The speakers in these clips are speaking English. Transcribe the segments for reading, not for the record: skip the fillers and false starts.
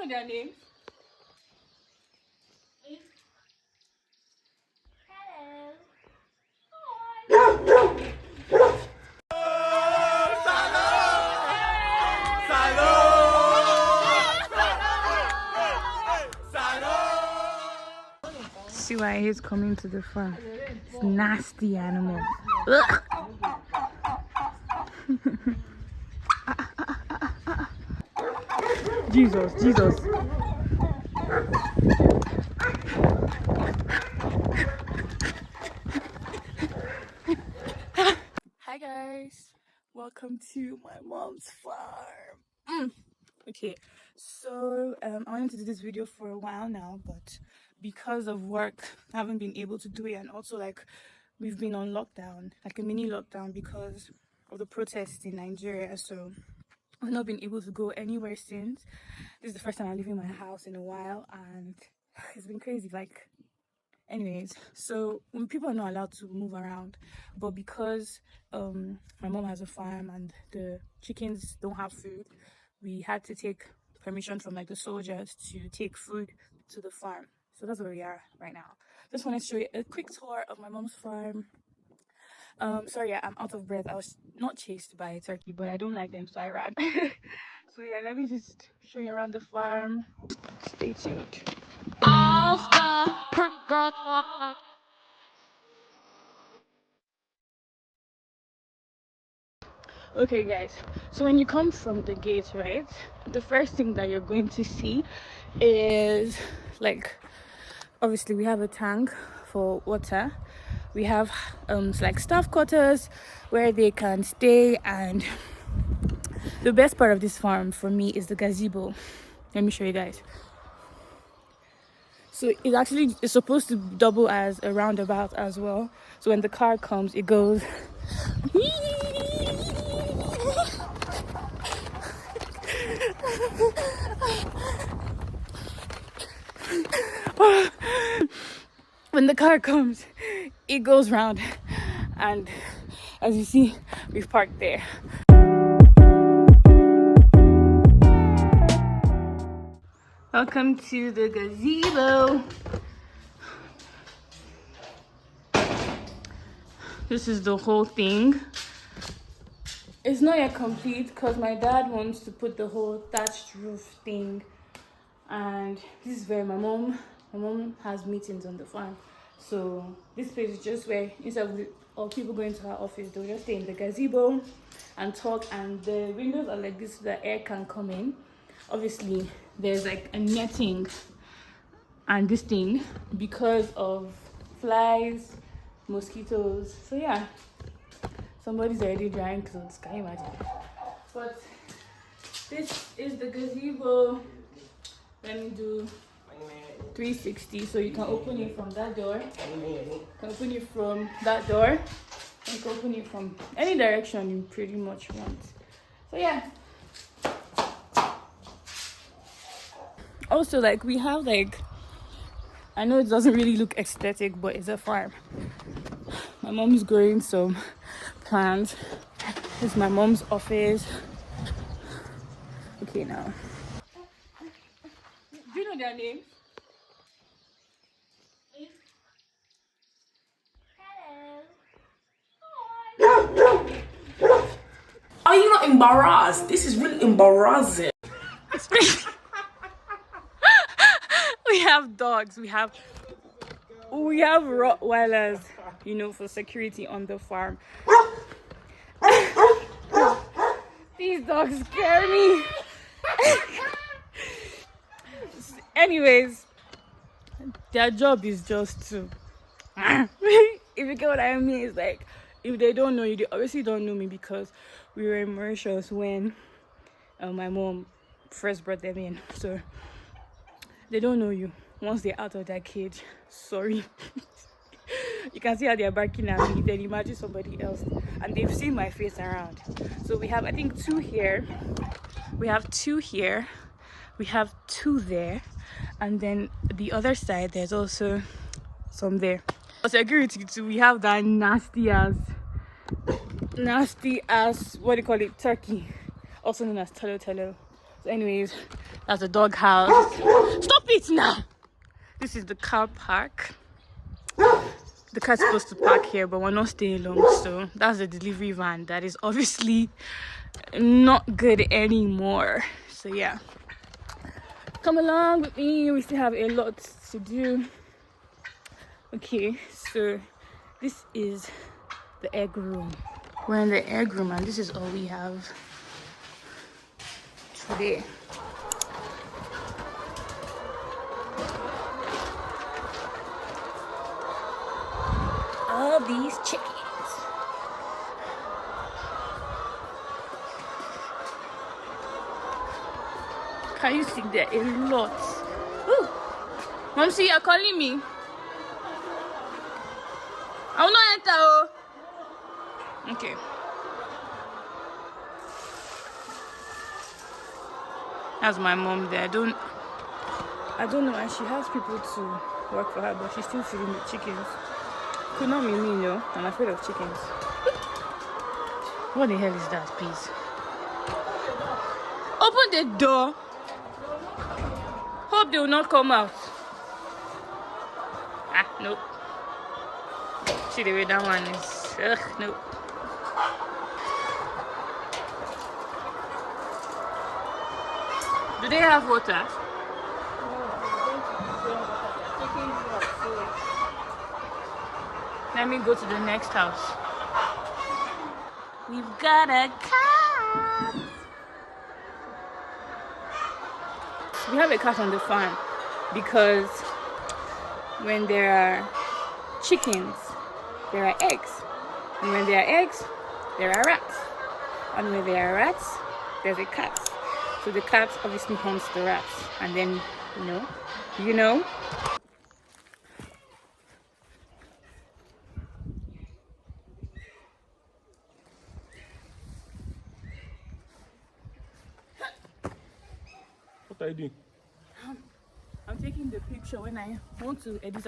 you know their names? See why he's coming to the farm. It's nasty animal. Jesus, Jesus. Hi guys, welcome to my mom's farm. Okay, so I wanted to do this video for a while now, but because of work I haven't been able to do it, and also like we've been on lockdown, like a mini lockdown because of the protests in Nigeria, so I've not been able to go anywhere since. This is the first time I'm leaving my house in a while, and it's been crazy. Like, anyways, so when people are not allowed to move around, but because my mom has a farm and the chickens don't have food, we had to take permission from like the soldiers to take food to the farm. So that's where we are right now. Just want to show you a quick tour of my mom's farm. Sorry, yeah, I'm out of breath. I was not chased by a turkey, but I don't like them, so I ran. So yeah, let me just show you around the farm. Stay tuned. Okay guys, so when you come from the gate, right, the first thing that you're going to see is, like, obviously we have a tank for water. We have like staff quarters where they can stay, and the best part of this farm for me is the gazebo. Let me show you guys. So it actually is supposed to double as a roundabout as well, so when the car comes it goes when the car comes it goes round, and as you see we've parked there. Welcome to the gazebo. This is the whole thing. It's not yet complete because my dad wants to put the whole thatched roof thing, and this is where my mom has meetings on the farm. So this place is just where, instead of all people going to her office, they'll just stay in the gazebo and talk, and the windows are like this so that air can come in. Obviously there's like a netting and this thing because of flies, mosquitoes. So yeah, somebody's already drying clothes, can you imagine? But this is the gazebo. Let me do 360, so you can open it from that door, you can open it from that door, and you can open it from any direction you pretty much want. So yeah. Also, like, we have, like, I know it doesn't really look aesthetic, but it's a farm. My mom's growing some plants. This is my mom's office. Okay, now, do you know their names? Are you not embarrassed? This is really embarrassing. We have dogs, we have Rottweilers, you know, for security on the farm. These dogs scare me. Anyways, their job is just to if you get what I mean. It's like, if they don't know you, they obviously don't know me because we were in Mauritius when my mom first brought them in, so they don't know you. Once they're out of that cage, sorry. You can see how they're barking at me, then imagine somebody else, and they've seen my face around. So we have, I think, 2 here, we have 2 here, we have 2 there, and then the other side there's also some there. For security too, we have that nasty ass, what do you call it, turkey, also known as tolo. So anyways, that's the dog house. Stop it now. This is the car park. The car's supposed to park here, but we're not staying long, so that's the delivery van that is obviously not good anymore. So yeah, come along with me, we still have a lot to do. Okay, so this is the egg room. We're in the egg room and this is all we have today. All these chickens. Can you see there a lot? Ooh. Momsy, you're calling me. I will not enter. Oh. Okay. That's my mom there. I don't know why she has people to work for her, but she's still feeding the chickens. Could not be me, you know. I'm afraid of chickens. What the hell is that, please? Open the door. Hope they will not come out. Ah, nope. See the way that one is. Ugh, nope. Do they have water? Let me go to the next house. We've got a cat. We have a cat on the farm because when there are chickens, there are eggs. And when there are eggs, there are rats. And when there are rats, there's a cat. So the cat obviously hunts the rats. And then, you know. What are you doing? I'm taking the picture when I want to edit.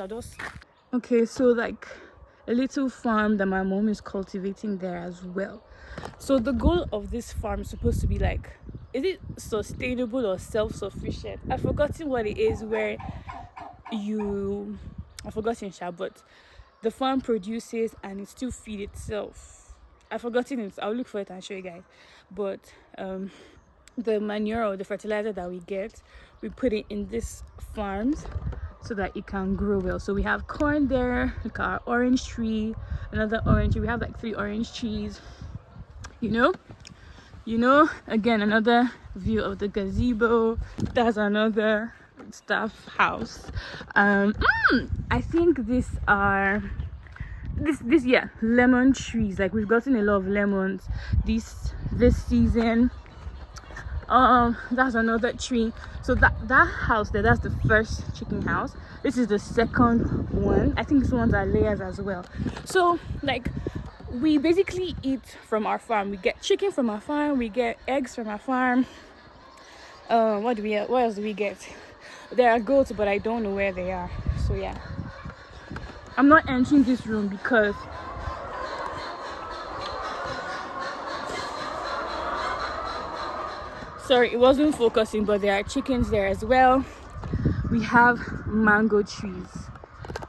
Okay, so like a little farm that my mom is cultivating there as well. So the goal of this farm is supposed to be like, is it sustainable or self-sufficient? I've forgotten what it is where I've forgotten, but the farm produces and it still feeds itself. I've forgotten it. I'll look for it and show you guys. But the manure or the fertilizer that we get, we put it in this farms so that it can grow well. So we have corn there, like our orange tree, another orange tree. We have like 3 orange trees. Again, another view of the gazebo. That's another staff house. I think these are lemon trees. Like we've gotten a lot of lemons this season. That's another tree. So that house there, that's the first chicken house. This is the second one. I think these ones are layers as well. So like we basically eat from our farm. We get chicken from our farm, we get eggs from our farm. What else do we get? There are goats, but I don't know where they are. So yeah, I'm not entering this room because sorry, it wasn't focusing, but there are chickens there as well. We have mango trees.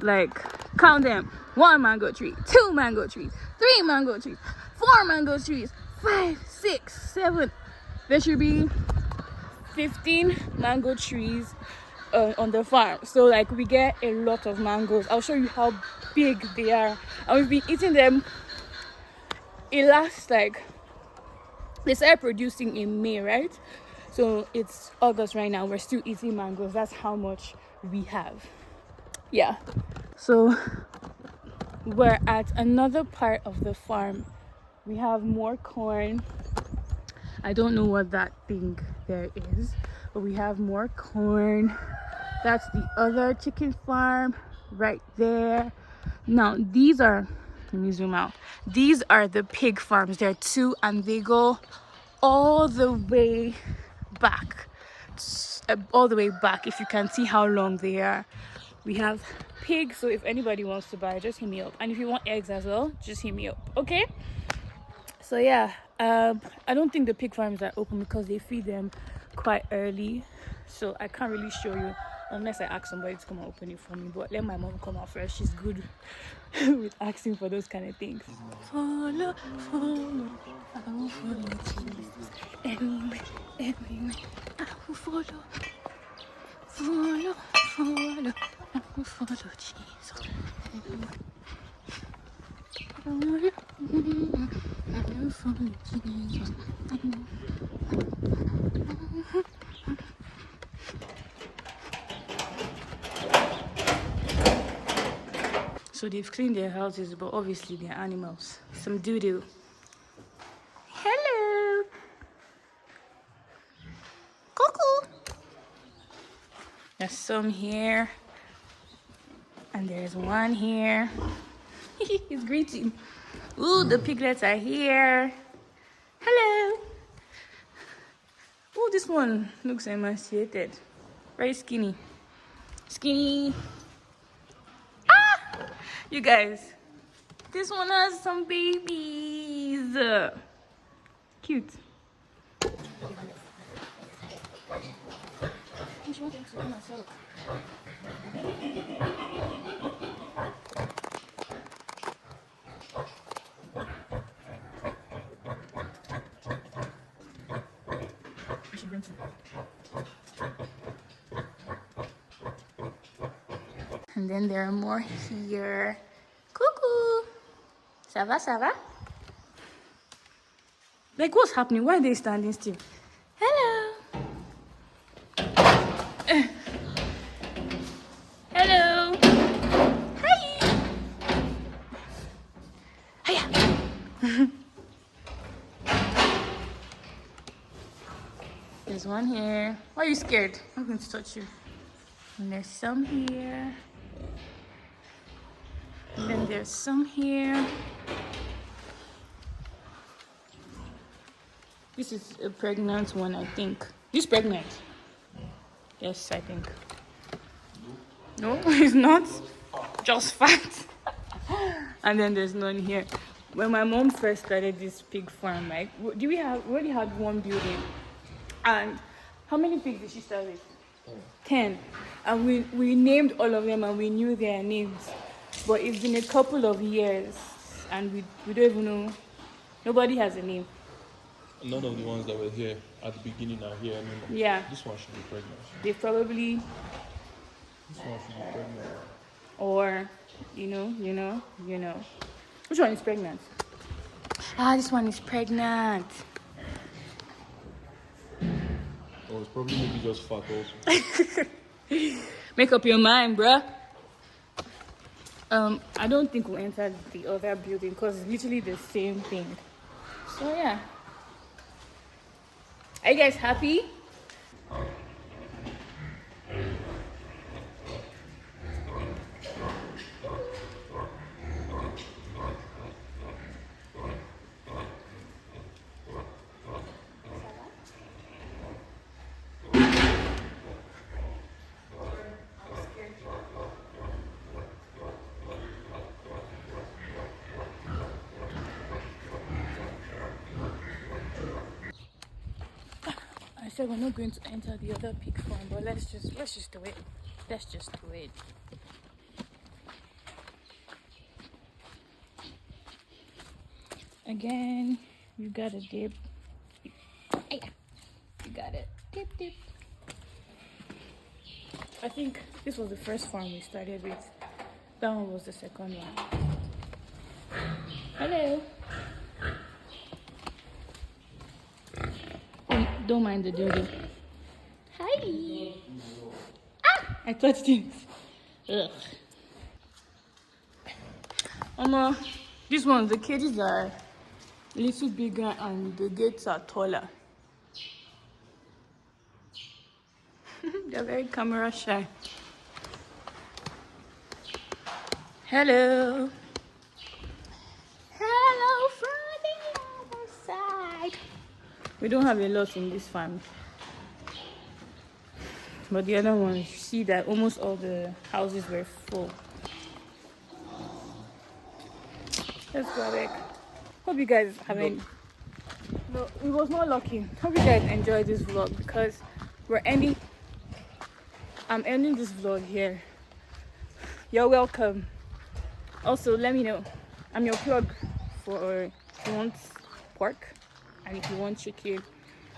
Like, count them. 1 mango tree, 2 mango trees, 3 mango trees, 4 mango trees, 5, 6, 7. There should be 15 mango trees on the farm. So like we get a lot of mangoes. I'll show you how big they are. And we've been eating them. It lasts like, they started producing in May, right? So it's August right now. We're still eating mangoes. That's how much we have. Yeah. So we're at another part of the farm. We have more corn. I don't know what that thing there is, but we have more corn. That's the other chicken farm right there. Now these are, let me zoom out. These are the pig farms. There are 2 and they go all the way back, if you can see how long they are. We have pigs, so if anybody wants to buy, just hit me up. And if you want eggs as well, just hit me up, okay? So yeah, I don't think the pig farms are open because they feed them quite early, so I can't really show you unless I ask somebody to come and open it for me. But let my mom come out first. She's good with asking for those kind of things. Follow, follow, I will follow Jesus. Anyway, everywhere, I will follow. Follow, follow, I will follow Jesus. Follow, I will follow Jesus. So they've cleaned their houses, but obviously they're animals. Some doo-doo. Hello. Cuckoo. There's some here. And there's one here. He's greeting. Ooh, the piglets are here. Hello. Oh, this one looks emaciated. Very skinny. Skinny. You guys, this one has some babies. Cute. And then there are more here. Cuckoo. Ça va, ça va? Like, what's happening? Why are they standing still? Hello. Hello. Hi. Hiya. There's one here. Why are you scared? I'm going to touch you. And there's some here. And then there's some here. This is a pregnant one, I think. This pregnant? Yes, I think. No, it's not. Just fat. And then there's none here. When my mom first started this pig farm, right? We already had one building. And how many pigs did she start with? 10. And we named all of them and we knew their names. But it's been a couple of years and we don't even know. Nobody has a name. None of the ones that were here at the beginning are here anymore. Yeah. This one should be pregnant. They probably... This one should be pregnant. Or, you know. Which one is pregnant? Ah, this one is pregnant. Oh, it's probably maybe just fat also. Make up your mind, bruh. I don't think we'll enter the other building because it's literally the same thing. So yeah. Are you guys happy? I said we're not going to enter the other pig farm, but let's just do it. Let's just do it. Again, you gotta dip. You got it. Dip, dip. I think this was the first farm we started with. That one was the second one. Hello. Don't mind the doodle. Hi. Ah! I touched it. Ugh. This one, the cages are a little bigger and the gates are taller. They're very camera shy. Hello. Hello from the other side. We don't have a lot in this farm. But the other ones, you see that almost all the houses were full. Let's go back. Hope you guys haven't. No, it was not lucky. Hope you guys enjoyed this vlog because I'm ending this vlog here. You're welcome. Also, let me know. I'm your plug for if you want pork and if you want chicken.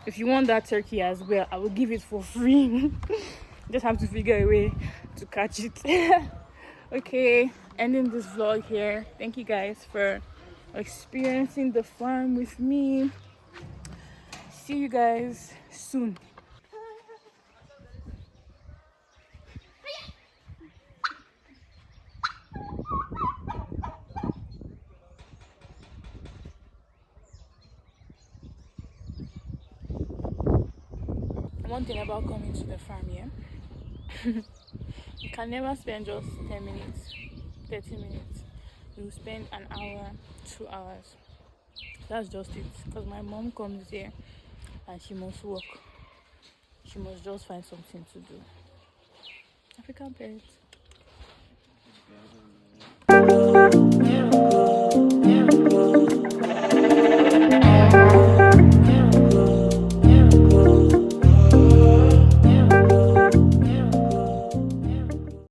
If you want that turkey as well, I will give it for free. Just have to figure a way to catch it. Okay, ending this vlog here. Thank you guys for experiencing the farm with me. See you guys soon. One thing about coming to the farm, yeah, you can never spend just 10 minutes, 30 minutes. You spend an hour, 2 hours. That's just it. Because my mom comes here and she must work. She must just find something to do. African parents.